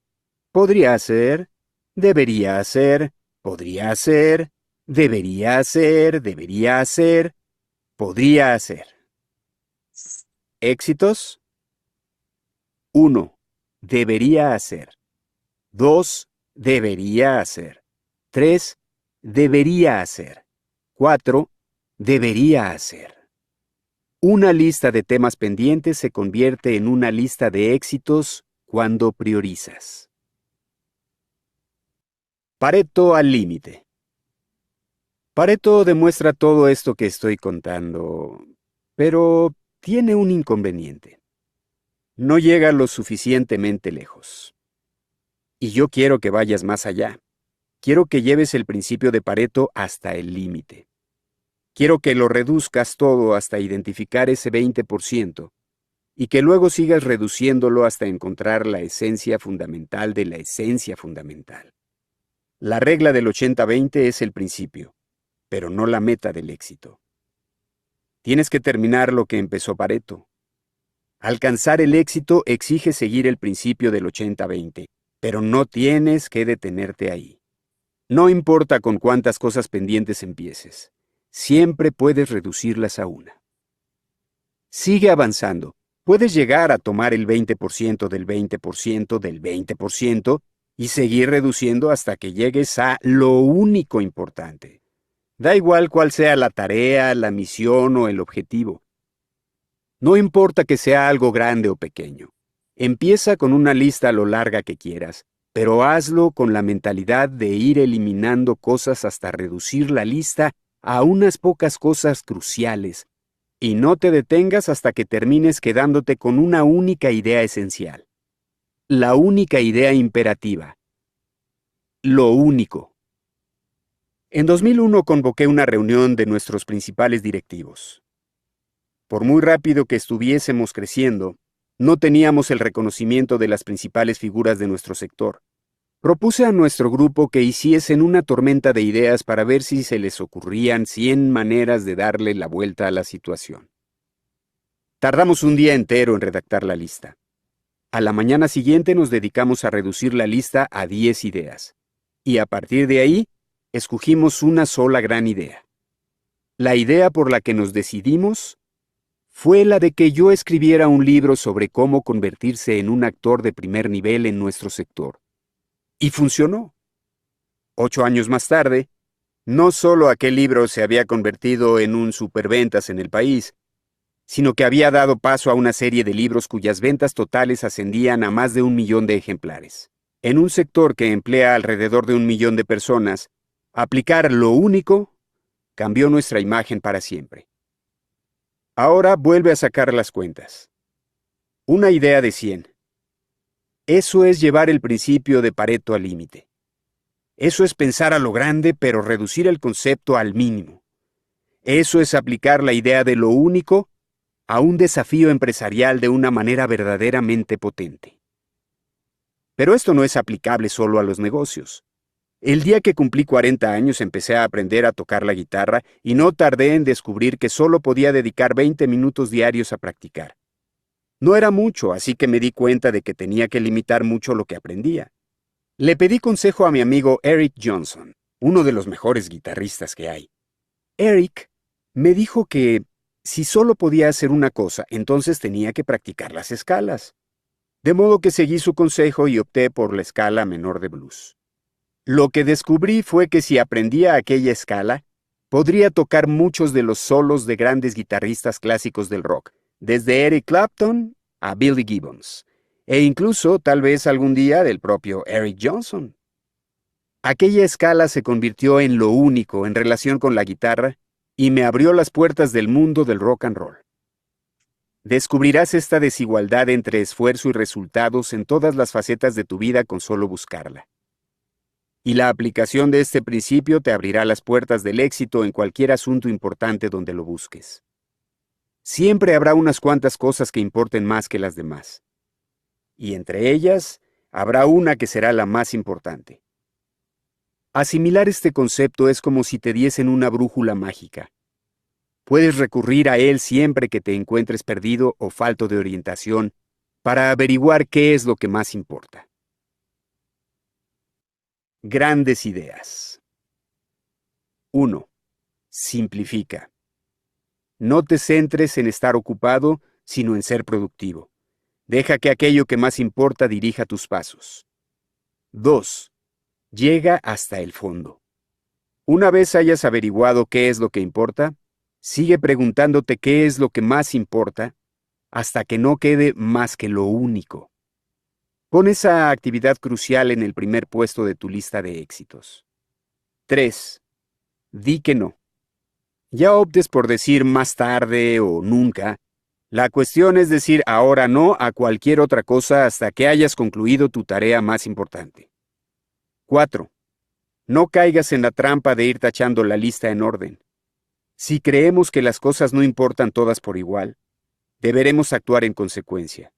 podría hacer, debería hacer, podría hacer, debería hacer, debería hacer, podría hacer. Éxitos. 1. Debería hacer. 2. Debería hacer. 3. Debería hacer. 4. Debería hacer. Una lista de temas pendientes se convierte en una lista de éxitos cuando priorizas. Pareto al límite. Pareto demuestra todo esto que estoy contando, pero tiene un inconveniente. No llega lo suficientemente lejos. Y yo quiero que vayas más allá. Quiero que lleves el principio de Pareto hasta el límite. Quiero que lo reduzcas todo hasta identificar ese 20% y que luego sigas reduciéndolo hasta encontrar la esencia fundamental de la esencia fundamental. La regla del 80-20 es el principio, pero no la meta del éxito. Tienes que terminar lo que empezó Pareto. Alcanzar el éxito exige seguir el principio del 80-20, pero no tienes que detenerte ahí. No importa con cuántas cosas pendientes empieces, siempre puedes reducirlas a una. Sigue avanzando. Puedes llegar a tomar el 20% del 20% del 20% y seguir reduciendo hasta que llegues a lo único importante. Da igual cuál sea la tarea, la misión o el objetivo. No importa que sea algo grande o pequeño. Empieza con una lista a lo larga que quieras, pero hazlo con la mentalidad de ir eliminando cosas hasta reducir la lista a unas pocas cosas cruciales, y no te detengas hasta que termines quedándote con una única idea esencial. La única idea imperativa. Lo único. En 2001 convoqué una reunión de nuestros principales directivos. Por muy rápido que estuviésemos creciendo, no teníamos el reconocimiento de las principales figuras de nuestro sector. Propuse a nuestro grupo que hiciesen una tormenta de ideas para ver si se les ocurrían 100 maneras de darle la vuelta a la situación. Tardamos un día entero en redactar la lista. A la mañana siguiente nos dedicamos a reducir la lista a 10 ideas. Y a partir de ahí, escogimos una sola gran idea. La idea por la que nos decidimos fue la de que yo escribiera un libro sobre cómo convertirse en un actor de primer nivel en nuestro sector. Y funcionó. 8 años más tarde, no solo aquel libro se había convertido en un superventas en el país, sino que había dado paso a una serie de libros cuyas ventas totales ascendían a más de 1 millón de ejemplares. En un sector que emplea alrededor de 1 millón de personas, aplicar lo único cambió nuestra imagen para siempre. Ahora vuelve a sacar las cuentas. Una idea de 100. Eso es llevar el principio de Pareto al límite. Eso es pensar a lo grande, pero reducir el concepto al mínimo. Eso es aplicar la idea de lo único a un desafío empresarial de una manera verdaderamente potente. Pero esto no es aplicable solo a los negocios. El día que cumplí 40 años empecé a aprender a tocar la guitarra y no tardé en descubrir que solo podía dedicar 20 minutos diarios a practicar. No era mucho, así que me di cuenta de que tenía que limitar mucho lo que aprendía. Le pedí consejo a mi amigo Eric Johnson, uno de los mejores guitarristas que hay. Eric me dijo que si solo podía hacer una cosa, entonces tenía que practicar las escalas. De modo que seguí su consejo y opté por la escala menor de blues. Lo que descubrí fue que si aprendía aquella escala, podría tocar muchos de los solos de grandes guitarristas clásicos del rock, desde Eric Clapton a Billy Gibbons, e incluso tal vez algún día del propio Eric Johnson. Aquella escala se convirtió en lo único en relación con la guitarra y me abrió las puertas del mundo del rock and roll. Descubrirás esta desigualdad entre esfuerzo y resultados en todas las facetas de tu vida con solo buscarla. Y la aplicación de este principio te abrirá las puertas del éxito en cualquier asunto importante donde lo busques. Siempre habrá unas cuantas cosas que importen más que las demás. Y entre ellas, habrá una que será la más importante. Asimilar este concepto es como si te diesen una brújula mágica. Puedes recurrir a él siempre que te encuentres perdido o falto de orientación para averiguar qué es lo que más importa. Grandes ideas. 1. Simplifica. No te centres en estar ocupado, sino en ser productivo. Deja que aquello que más importa dirija tus pasos. 2. Llega hasta el fondo. Una vez hayas averiguado qué es lo que importa, sigue preguntándote qué es lo que más importa hasta que no quede más que lo único. Pon esa actividad crucial en el primer puesto de tu lista de éxitos. 3. Di que no. Ya optes por decir más tarde o nunca, la cuestión es decir ahora no a cualquier otra cosa hasta que hayas concluido tu tarea más importante. 4. No caigas en la trampa de ir tachando la lista en orden. Si creemos que las cosas no importan todas por igual, deberemos actuar en consecuencia.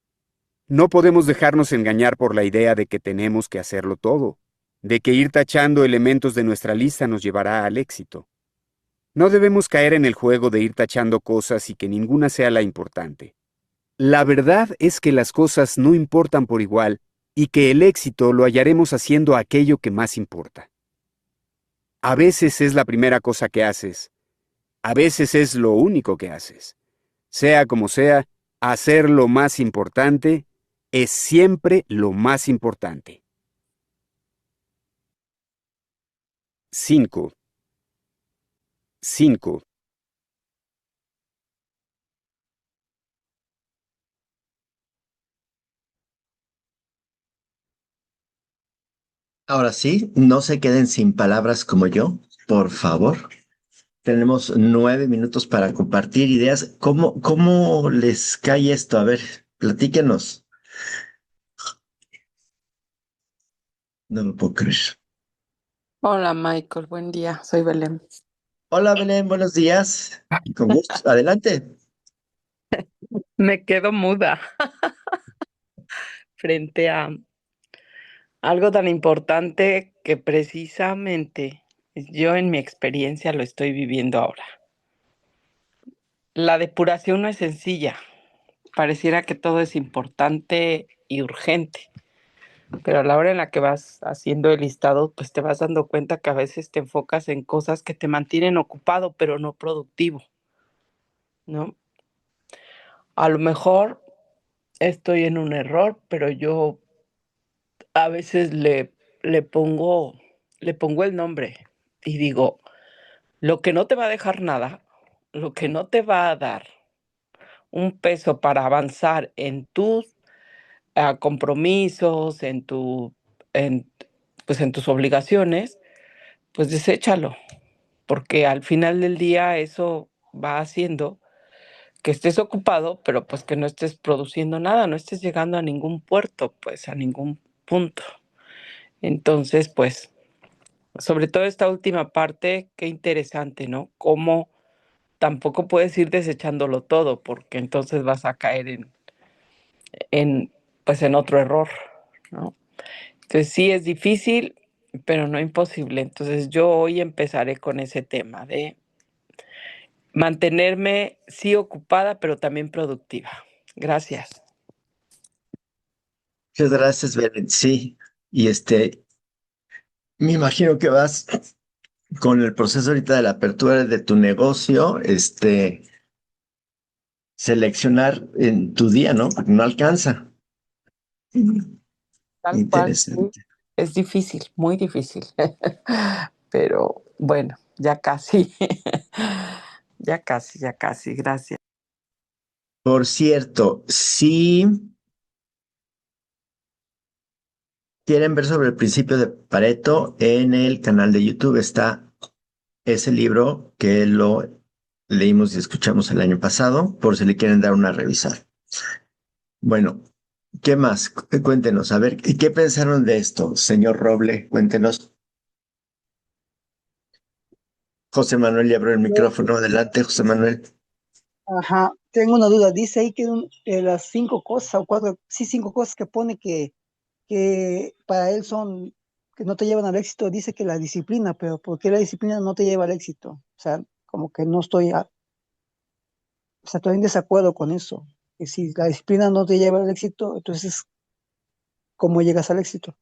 No podemos dejarnos engañar por la idea de que tenemos que hacerlo todo, de que ir tachando elementos de nuestra lista nos llevará al éxito. No debemos caer en el juego de ir tachando cosas y que ninguna sea la importante. La verdad es que las cosas no importan por igual y que el éxito lo hallaremos haciendo aquello que más importa. A veces es la primera cosa que haces, a veces es lo único que haces. Sea como sea, hacer lo más importante es siempre lo más importante. 5. 5. Ahora sí, no se queden sin palabras como yo, por favor. Tenemos 9 minutos para compartir ideas. ¿Cómo les cae esto? A ver, platíquenos. No lo puedo creer. Hola Michael, buen día, soy Belén. Hola Belén, buenos días. Con gusto, adelante. Me quedo muda frente Algo tan importante que precisamente yo en mi experiencia lo estoy viviendo ahora. La depuración no es sencilla. Pareciera que todo es importante y urgente, pero a la hora en la que vas haciendo el listado, pues te vas dando cuenta que a veces te enfocas en cosas que te mantienen ocupado, pero no productivo, ¿no? A lo mejor estoy en un error, pero yo a veces le pongo el nombre y digo, lo que no te va a dejar nada, lo que no te va a dar un peso para avanzar en tus compromisos, en, pues en tus obligaciones, pues deséchalo, porque al final del día eso va haciendo que estés ocupado, pero pues que no estés produciendo nada, no estés llegando a ningún puerto, pues a ningún punto. Entonces, pues, sobre todo esta última parte, qué interesante, ¿no? Cómo tampoco puedes ir desechándolo todo, porque entonces vas a caer en, pues en otro error, ¿no? Entonces sí es difícil, pero no imposible. Entonces yo hoy empezaré con ese tema de mantenerme sí ocupada, pero también productiva. Gracias. Muchas gracias, Belén. Sí, y me imagino que vas con el proceso ahorita de la apertura de tu negocio, seleccionar en tu día, ¿no? Porque no alcanza. Tal cual, sí. Interesante. Es difícil, muy difícil. Pero bueno, ya casi. Ya casi, ya casi. Gracias. Por cierto, si quieren ver sobre el principio de Pareto, en el canal de YouTube está ese libro que lo leímos y escuchamos el año pasado, por si le quieren dar una revisada. Bueno, ¿qué más? Cuéntenos, a ver, ¿y qué pensaron de esto, señor Roble? Cuéntenos. José Manuel ya abrió el Yo, micrófono. Adelante, José Manuel. ajá, tengo una duda. Dice ahí que las 5 cosas o cuatro, sí, 5 cosas que pone que para él son, que no te llevan al éxito. Dice que la disciplina, pero ¿por qué la disciplina no te lleva al éxito? O sea, como que no estoy, o sea, estoy en desacuerdo con eso. Que si la disciplina no te lleva al éxito, entonces, ¿cómo llegas al éxito?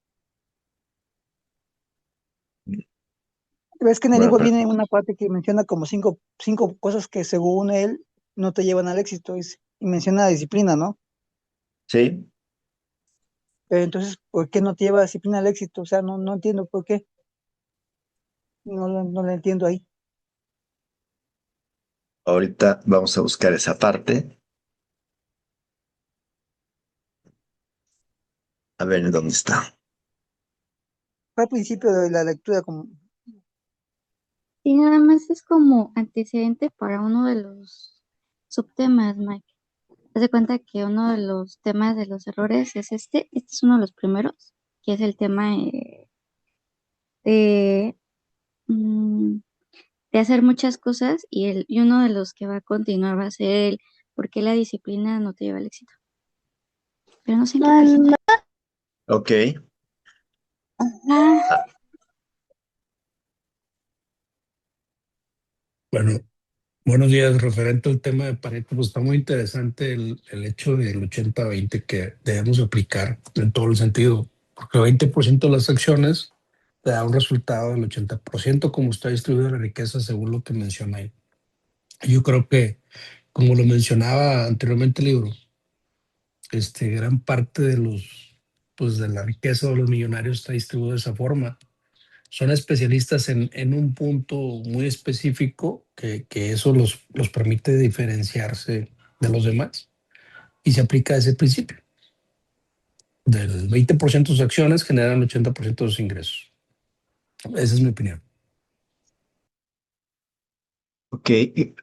Ves que en el Bueno, libro viene una parte que menciona como cinco cosas que según él no te llevan al éxito y menciona la disciplina, ¿no? sí, Pero entonces, ¿por qué no te lleva la disciplina al éxito? O sea, no entiendo por qué. No lo entiendo ahí. ahorita vamos a buscar esa parte. A ver en dónde está. Fue al principio de la lectura, como, Y nada más es como antecedente para uno de los subtemas, Mike. Haz de cuenta que uno de los temas de los errores es este es uno de los primeros, que es el tema de, mm, de hacer muchas cosas y uno de los que va a continuar va a ser el por qué la disciplina no te lleva al éxito. Pero no sé en qué página. Ok. Ah, Ah, Bueno, buenos días. Referente al tema de Pareto, pues está muy interesante el hecho del 80-20 que debemos aplicar en todo el sentido, porque el 20% de las acciones te da un resultado del 80%, como está distribuida la riqueza según lo que menciona ahí. Yo creo que, como lo mencionaba anteriormente el libro, gran parte de pues de la riqueza de los millonarios está distribuida de esa forma. Son especialistas en un punto muy específico que eso los permite diferenciarse de los demás y se aplica ese principio. Del 20% de sus acciones generan el 80% de sus ingresos. Esa es mi opinión. ok,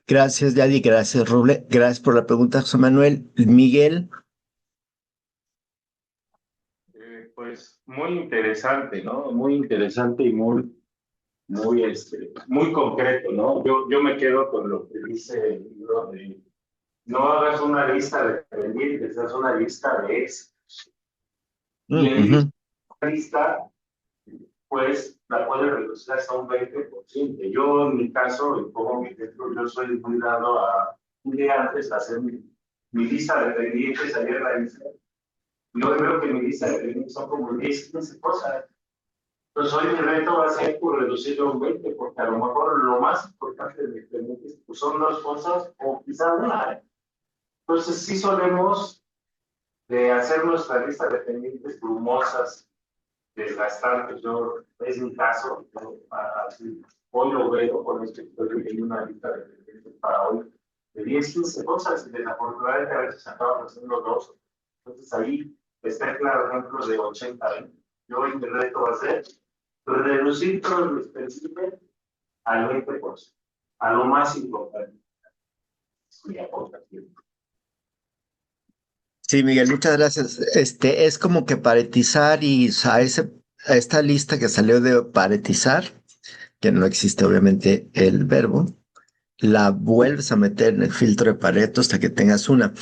gracias, Yadi, gracias, Roble. Gracias por la pregunta, José Manuel. Miguel, Pues muy interesante, ¿no? Muy interesante y muy concreto, ¿no? Yo me quedo con lo que dice el libro de no hagas una lista de pendientes, haz una lista de éxitos. Y el ujú, lista, pues la puede reducir hasta un 20%. Yo, en mi caso, y como mi ejemplo, yo soy muy dado a un día antes hacer mi lista de pendientes, ayer la hice. Yo creo que mi lista de pendientes son como 10, 15 cosas. Entonces, hoy mi reto va a ser por reducirlo a un 20, porque a lo mejor lo más importante de mis pendientes pues, son dos cosas o quizá una. Entonces, sí solemos de hacer nuestra lista de pendientes brumosas, desgastantes. Yo, es mi caso, yo, así, hoy lo veo, por eso estoy viendo una lista de pendientes para hoy de 10, 15 cosas y desafortunadamente a veces acabo haciendo dos. Entonces ahí está el claro ejemplo de 80-20. Yo hoy mi reto va a ser reducir todos los pendientes al 20%, a lo más importante. Mi aportación. Sí, Miguel, muchas gracias. Es como que paretizar y a esta lista que salió de paretizar, que no existe obviamente el verbo, la vuelves a meter en el filtro de Pareto hasta que tengas una.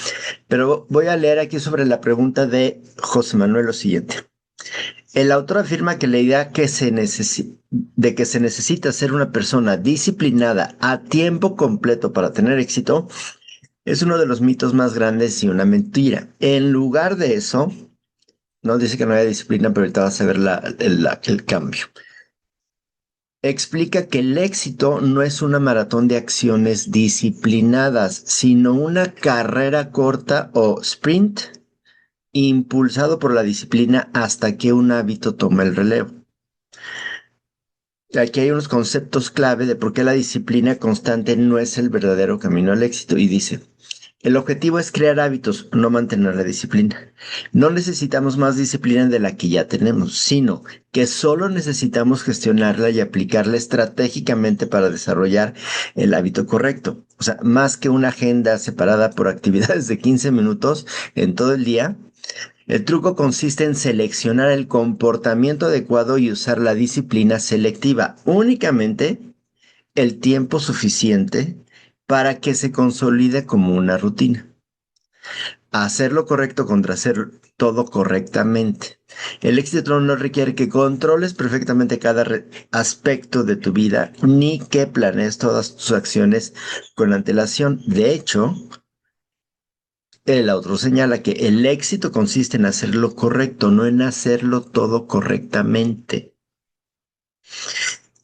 Pero voy a leer aquí sobre la pregunta de José Manuel lo siguiente. El autor afirma que la idea de que se necesita ser una persona disciplinada a tiempo completo para tener éxito es uno de los mitos más grandes y una mentira. En lugar de eso, no dice que no haya disciplina, pero ahorita vas a ver el cambio. Explica que el éxito no es una maratón de acciones disciplinadas, sino una carrera corta o sprint impulsado por la disciplina hasta que un hábito toma el relevo. Aquí hay unos conceptos clave de por qué la disciplina constante no es el verdadero camino al éxito y dice, el objetivo es crear hábitos, no mantener la disciplina. No necesitamos más disciplina de la que ya tenemos, sino que solo necesitamos gestionarla y aplicarla estratégicamente para desarrollar el hábito correcto. O sea, más que una agenda separada por actividades de 15 minutos en todo el día, el truco consiste en seleccionar el comportamiento adecuado y usar la disciplina selectiva únicamente el tiempo suficiente para que se consolide como una rutina. Hacer lo correcto contra hacer todo correctamente. El éxito no requiere que controles perfectamente cada aspecto de tu vida ni que planees todas tus acciones con antelación. De hecho, el autor señala que el éxito consiste en hacer lo correcto, no en hacerlo todo correctamente.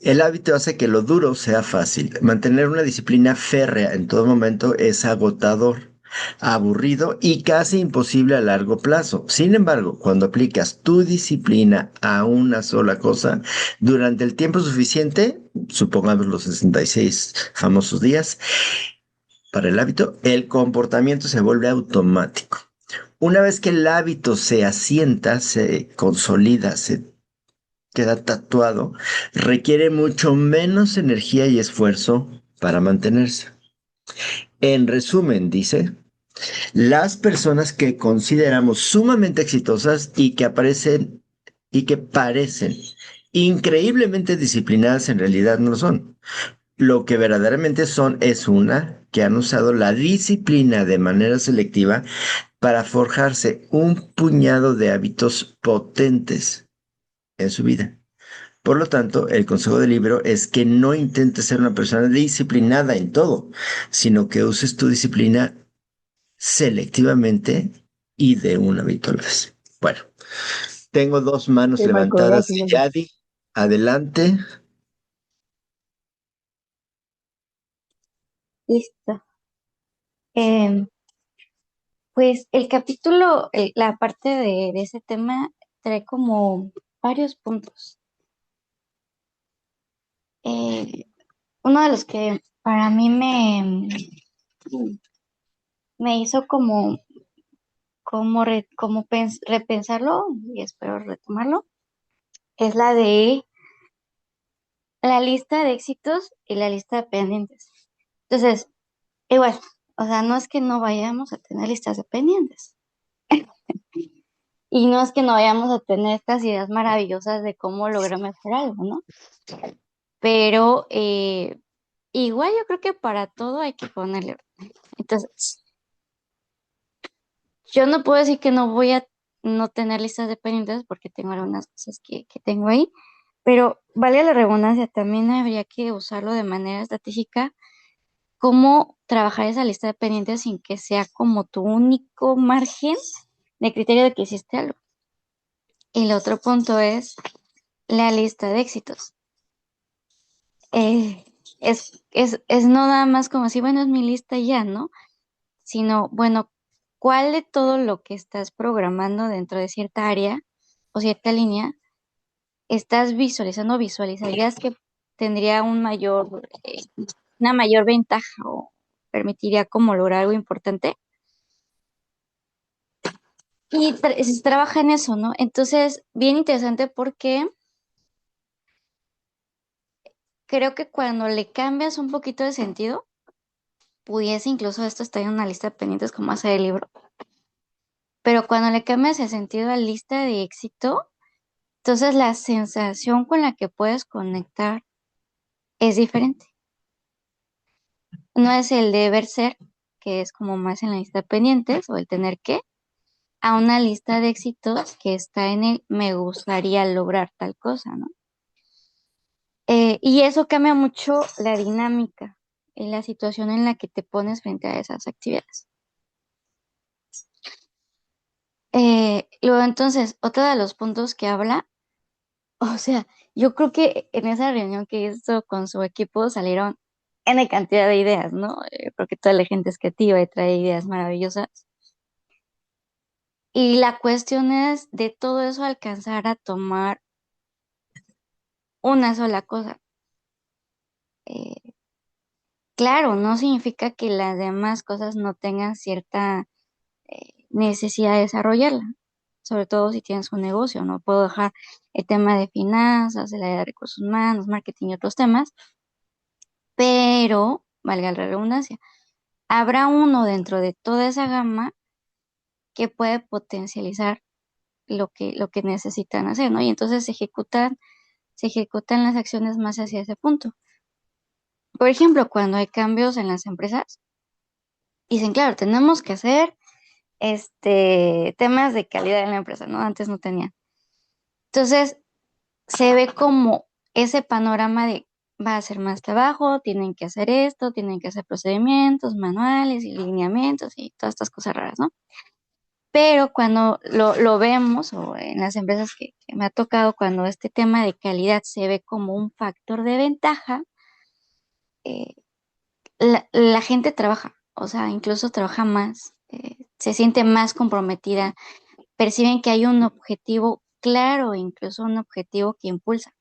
El hábito hace que lo duro sea fácil. Mantener una disciplina férrea en todo momento es agotador, aburrido y casi imposible a largo plazo. Sin embargo, cuando aplicas tu disciplina a una sola cosa durante el tiempo suficiente, supongamos los 66 famosos días, para el hábito, el comportamiento se vuelve automático. Una vez que el hábito se asienta, se consolida, se queda tatuado, requiere mucho menos energía y esfuerzo para mantenerse. En resumen, dice, las personas que consideramos sumamente exitosas y que parecen increíblemente disciplinadas en realidad no lo son. Lo que verdaderamente son es una que han usado la disciplina de manera selectiva para forjarse un puñado de hábitos potentes en su vida. Por lo tanto, el consejo del libro es que no intentes ser una persona disciplinada en todo, sino que uses tu disciplina selectivamente y de un hábito a la vez. Bueno, tengo dos manos Michael, levantadas gracias, de gracias. Yadi. Adelante. Listo. Em, pues el capítulo, la parte de ese tema trae como varios puntos. Uno de los que para mí me hizo como repensarlo y espero retomarlo, es la de la lista de éxitos y la lista de pendientes. Entonces, igual, o sea, no es que no vayamos a tener listas de pendientes y no es que no vayamos a tener estas ideas maravillosas de cómo lograr mejorar algo, ¿no? Pero igual yo creo que para todo hay que ponerle orden. Entonces, yo no puedo decir que no voy a no tener listas de pendientes porque tengo algunas cosas que tengo ahí, pero vale la redundancia, también habría que usarlo de manera estratégica, cómo trabajar esa lista de pendientes sin que sea como tu único margen de criterio de que hiciste algo. Y el otro punto es la lista de éxitos. Es no nada más como así, bueno, es mi lista y ya, ¿no? Sino, bueno, ¿cuál de todo lo que estás programando dentro de cierta área o cierta línea estás visualizando, visualizarías que tendría una mayor ventaja o permitiría como lograr algo importante? Y se trabaja en eso, ¿no? Entonces, bien interesante porque creo que cuando le cambias un poquito de sentido, pudiese incluso esto estar en una lista de pendientes como hacer el libro, pero cuando le cambias el sentido a lista de éxito, entonces la sensación con la que puedes conectar es diferente. No es el deber ser, que es como más en la lista de pendientes, o el tener que, a una lista de éxitos que está en el me gustaría lograr tal cosa, ¿no? Y eso cambia mucho la dinámica y la situación en la que te pones frente a esas actividades. Luego, entonces, otro de los puntos que habla, o sea, yo creo que en esa reunión que hizo con su equipo salieron N cantidad de ideas, ¿no? Porque toda la gente es creativa y trae ideas maravillosas. Y la cuestión es de todo eso alcanzar a tomar una sola cosa. Eh, claro, no significa que las demás cosas no tengan cierta necesidad de desarrollarla, sobre todo si tienes un negocio. No puedo dejar el tema de finanzas, el área de recursos humanos, marketing y otros temas, pero, valga la redundancia, habrá uno dentro de toda esa gama que puede potencializar lo que necesitan hacer, ¿no? Y entonces se ejecutan las acciones más hacia ese punto. Por ejemplo, cuando hay cambios en las empresas, dicen, claro, tenemos que hacer temas de calidad en la empresa, ¿no? Antes no tenían. Entonces, se ve como ese panorama de va a ser más trabajo, tienen que hacer esto, tienen que hacer procedimientos, manuales y lineamientos y todas estas cosas raras, ¿no? Pero cuando lo vemos, o en las empresas que me ha tocado, cuando este tema de calidad se ve como un factor de ventaja, eh, la gente trabaja, o sea, incluso trabaja más, se siente más comprometida, perciben que hay un objetivo claro, incluso un objetivo que impulsa,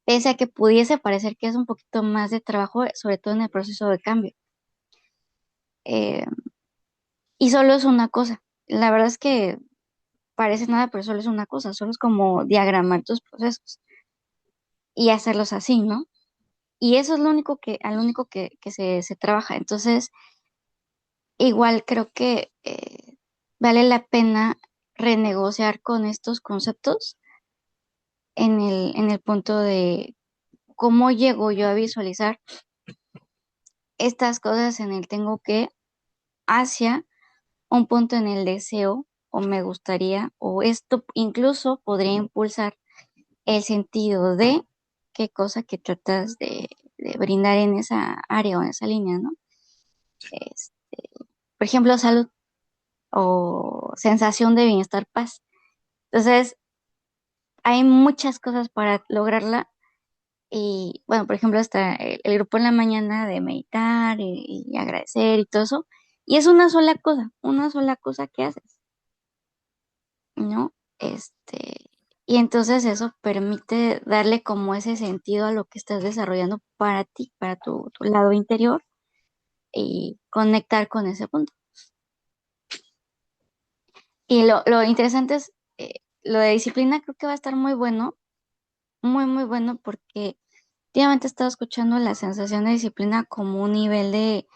pese a que pudiese parecer que es un poquito más de trabajo, sobre todo en el proceso de cambio. Eh, y solo es una cosa. La verdad es que parece nada, pero solo es una cosa, solo es como diagramar tus procesos y hacerlos así, ¿no? Y eso es lo único que se trabaja. Entonces, igual creo que vale la pena renegociar con estos conceptos en el punto de cómo llego yo a visualizar estas cosas en el tengo que hacia un punto en el deseo o me gustaría o esto incluso podría impulsar el sentido de qué cosa que tratas de brindar en esa área o en esa línea, ¿no? Este, por ejemplo, salud o sensación de bienestar, paz. Entonces, hay muchas cosas para lograrla y, bueno, por ejemplo, está el grupo en la mañana de meditar y agradecer y todo eso. Y es una sola cosa que haces, ¿no? Y entonces eso permite darle como ese sentido a lo que estás desarrollando para ti, para tu lado interior y conectar con ese punto. Y lo interesante es, lo de disciplina creo que va a estar muy bueno, muy, muy bueno, porque últimamente he estado escuchando la sensación de disciplina como un nivel de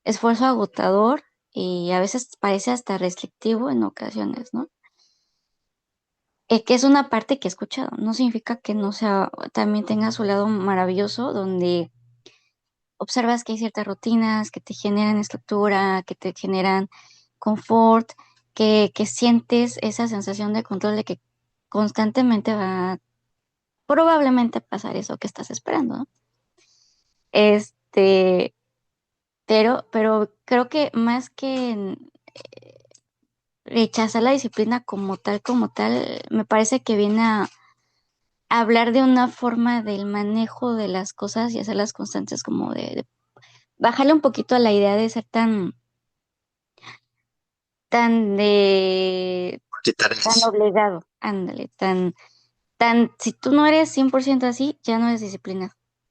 esfuerzo agotador y a veces parece hasta restrictivo en ocasiones, ¿no? Que es una parte que he escuchado, no significa que no sea, también tenga su lado maravilloso, donde observas que hay ciertas rutinas que te generan estructura, que te generan confort, que sientes esa sensación de control de que constantemente va probablemente a pasar eso que estás esperando, ¿no? Este, pero creo que más que rechazar la disciplina como tal, me parece que viene a hablar de una forma del manejo de las cosas y hacerlas constantes, como de bajarle un poquito a la idea de ser tan ¿Qué tan tareas? obligado, ándale, si tú no eres 100% así, ya no eres disciplinado.